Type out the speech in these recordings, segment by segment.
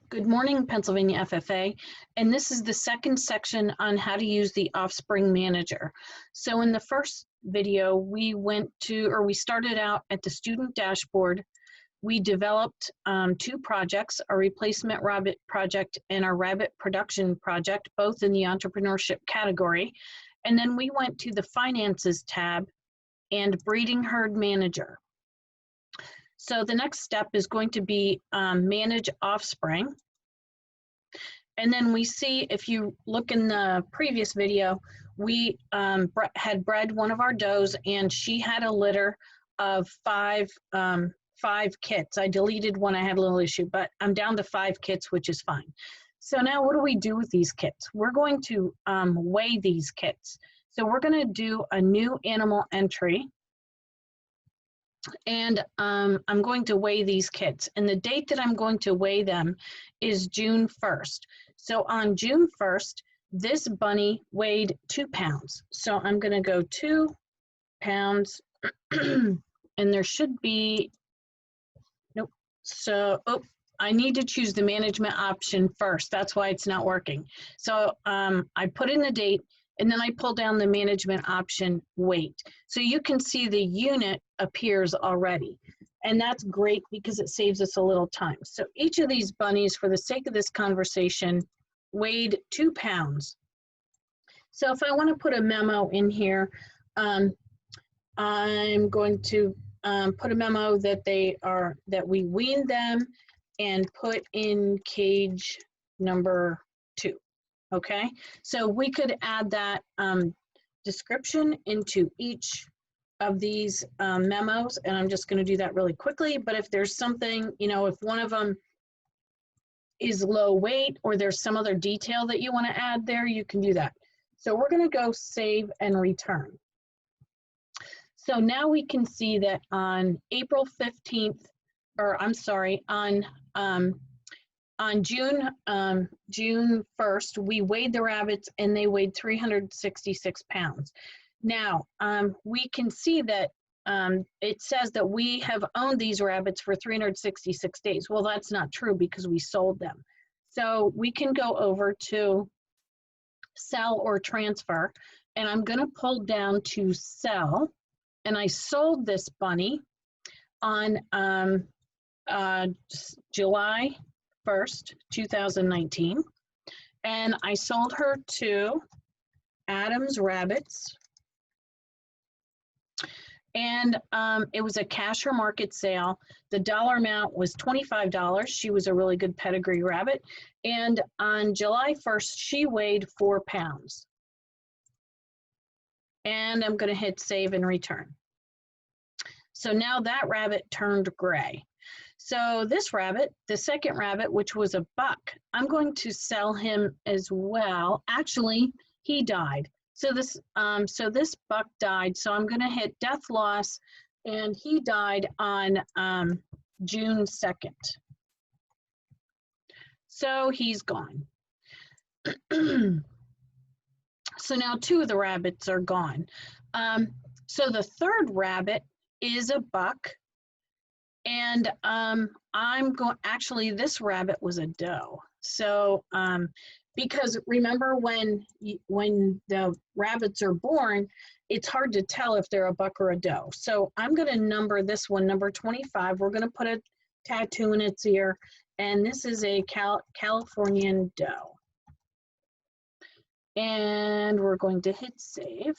Good morning, Pennsylvania FFA, and this is the second section on how to use the Offspring Manager. So in the first video, we started out at the student dashboard. We developed two projects, a replacement rabbit project and a rabbit production project, both in the entrepreneurship category. And then we went to the finances tab and breeding herd manager. So the next step is going to be manage offspring. And then we see, if you look in the previous video, we had bred one of our does and she had a litter of five kits. I deleted one, I had a little issue, but I'm down to 5 kits, which is fine. So now what do we do with these kits? We're going to weigh these kits. So we're gonna do a new animal entry. And I'm going to weigh these kits. And the date that I'm going to weigh them is June 1st. So on June 1st, this bunny weighed 2 pounds. So I'm going to go 2 pounds, and there should be, nope. So, I need to choose the management option first. That's why it's not working. So I put in the date, and then I pull down the management option weight. So you can see the unit appears already. And that's great because it saves us a little time. So each of these bunnies, for the sake of this conversation, weighed 2 pounds. So if I want to put a memo in here, I'm going to put a memo that that we weaned them and put in cage number 2. Okay, so we could add that description into each of these memos, and I'm just going to do that really quickly. But if there's something, if one of them is low weight or there's some other detail that you want to add there, you can do that. So we're going to go save and return. So now we can see that on April 15th, or I'm sorry, on June 1st, we weighed the rabbits and they weighed 366 pounds. Now, we can see that it says that we have owned these rabbits for 366 days. Well, that's not true because we sold them. So we can go over to sell or transfer, and I'm going to pull down to sell. And I sold this bunny on July 1st, 2019, and I sold her to Adams Rabbits, and it was a cash or market sale. The dollar amount was $25. She was a really good pedigree rabbit, and on July 1st, she weighed 4 pounds. And I'm going to hit save and return. So now that rabbit turned gray. So this rabbit, the second rabbit, which was a buck, I'm going to sell him as well. Actually, he died. So this buck died. So I'm going to hit death loss, and he died on June 2nd. So he's gone. So now 2 of the rabbits are gone. So the third rabbit is a buck. And actually this rabbit was a doe. So because remember when the rabbits are born, it's hard to tell if they're a buck or a doe. So I'm going to number this one, number 25. We're going to put a tattoo in its ear. And this is a Californian doe. And we're going to hit save.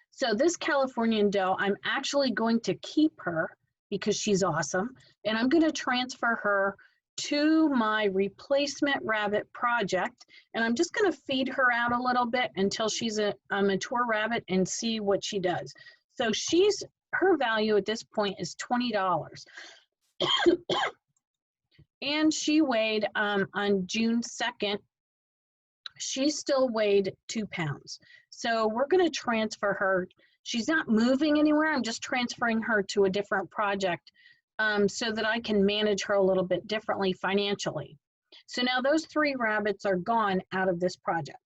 So this Californian doe, I'm actually going to keep her because she's awesome. And I'm going to transfer her to my replacement rabbit project. And I'm just going to feed her out a little bit until she's a mature rabbit and see what she does. So her value at this point is $20. And she weighed on June 2nd, she still weighed 2 pounds. So we're going to transfer her. She's not moving anywhere. I'm just transferring her to a different project so that I can manage her a little bit differently financially. So now those 3 rabbits are gone out of this project.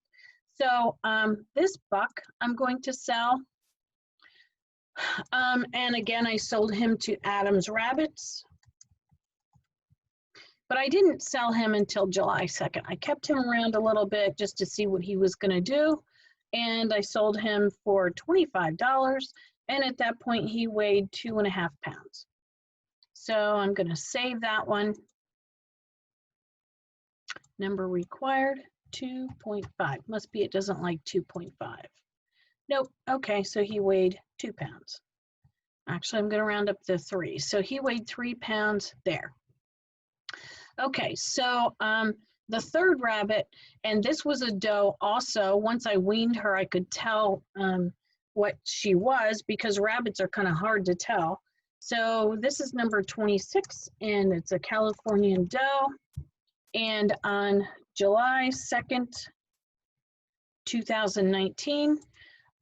So this buck I'm going to sell. And again, I sold him to Adams Rabbits. but I didn't sell him until July 2nd. I kept him around a little bit just to see what he was going to do. And I sold him for $25. And at that point, he weighed 2.5 pounds. So I'm going to save that one. Number required, 2.5. Must be it doesn't like 2.5. Nope. Okay, so he weighed 2 pounds. Actually, I'm going to round up to 3. So he weighed 3 pounds there. Okay, so the third rabbit, and this was a doe also. Once I weaned her, I could tell what she was, because rabbits are kind of hard to tell. So this is number 26, and it's a Californian doe. And on July 2nd, 2019,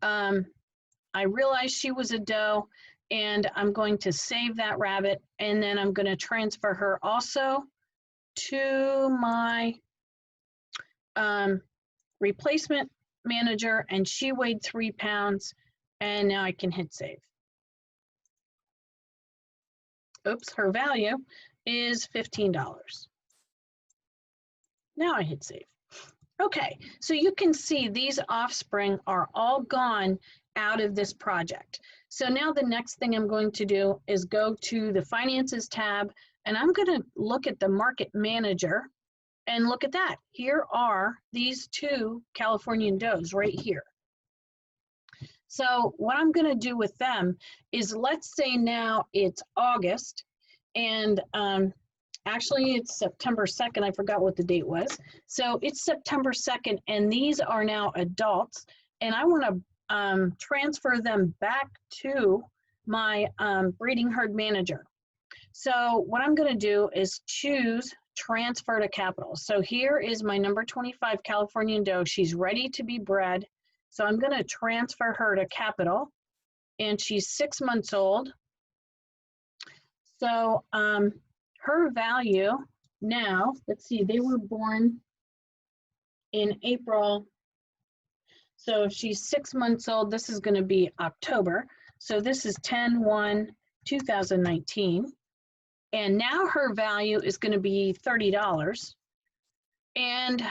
I realized she was a doe, and I'm going to save that rabbit, and then I'm going to transfer her also to my replacement manager, and she weighed 3 pounds, and now I can hit save. Oops, her value is $15. Now I hit save. Okay, so you can see these offspring are all gone out of this project. So now the next thing I'm going to do is go to the Finances tab, and I'm going to look at the Market Manager, and look at that. Here are these 2 Californian does right here. So what I'm going to do with them is, let's say now it's August, and actually it's September 2nd. I forgot what the date was. So it's September 2nd, and these are now adults, and I want to transfer them back to my breeding herd manager. So what I'm going to do is choose transfer to capital. So here is my number 25 Californian doe. She's ready to be bred. So I'm going to transfer her to capital, and she's 6 months old. So her value now, let's see, they were born in April. So if she's 6 months old, this is going to be October. So this is 10/1/2019. And now her value is going to be $30. And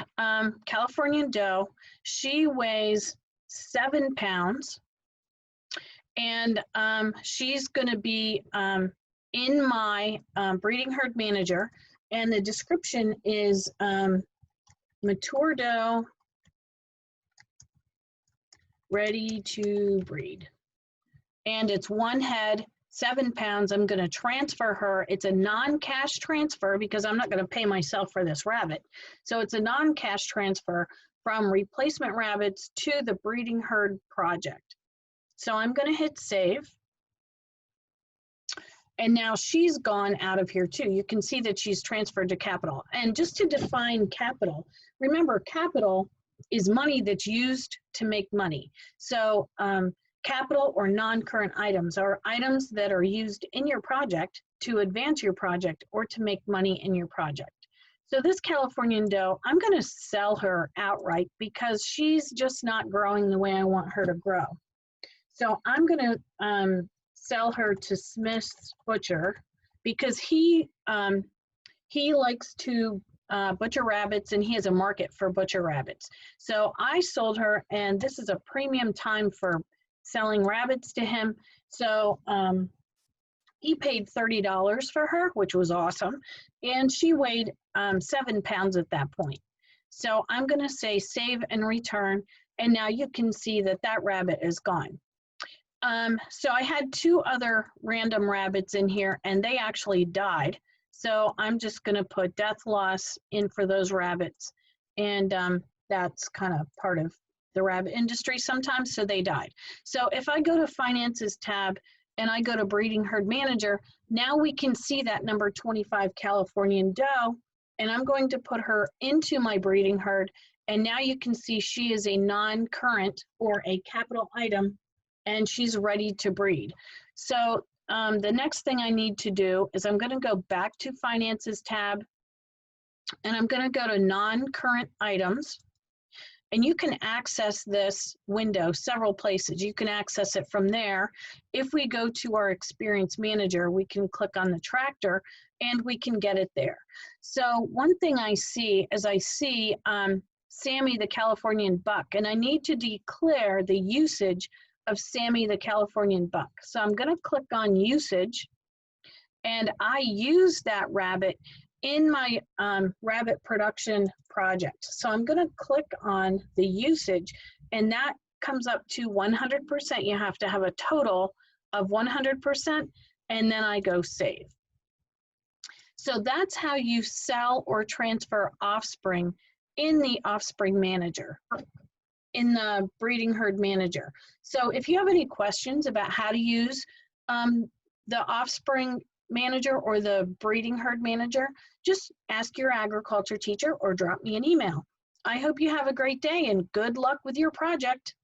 Californian doe, she weighs 7 pounds. And she's going to be in my breeding herd manager. And the description is mature doe, ready to breed. And it's 1 head, 7 pounds. I'm going to transfer her. It's a non-cash transfer because I'm not going to pay myself for this rabbit. So it's a non-cash transfer from replacement rabbits to the breeding herd project. So I'm going to hit save. And now she's gone out of here too. You can see that she's transferred to capital. And just to define capital, remember, capital is money that's used to make money. So capital or non-current items are items that are used in your project to advance your project or to make money in your project. So this Californian doe, I'm going to sell her outright because she's just not growing the way I want her to grow. So I'm going to sell her to Smith's Butcher because he likes to butcher rabbits, and he has a market for butcher rabbits. So I sold her, and this is a premium time for selling rabbits to him. So he paid $30 for her, which was awesome. And she weighed 7 pounds at that point. So I'm going to say save and return. And now you can see that that rabbit is gone. So I had 2 other random rabbits in here, and they actually died. So I'm just going to put death loss in for those rabbits. And that's kind of part of the rabbit industry sometimes, so they died. So if I go to Finances tab and I go to Breeding Herd Manager, now we can see that number 25 Californian doe, and I'm going to put her into my breeding herd. And now you can see she is a non-current or a capital item, and she's ready to breed. So the next thing I need to do is I'm going to go back to Finances tab, and I'm going to go to non-current items, And you can access this window several places. You can access it from there. If we go to our Experience Manager, we can click on the tractor and we can get it there. So one thing I see is I see Sammy the Californian buck, and I need to declare the usage of Sammy the Californian buck. So I'm going to click on usage, and I use that rabbit in my rabbit production project. So I'm going to click on the usage, and that comes up to 100%. You have to have a total of 100%, and then I go save. So that's how you sell or transfer Offspring in the Offspring Manager, in the Breeding Herd Manager. So if you have any questions about how to use the Offspring Manager or the Breeding Herd Manager, just ask your agriculture teacher or drop me an email. I hope you have a great day and good luck with your project.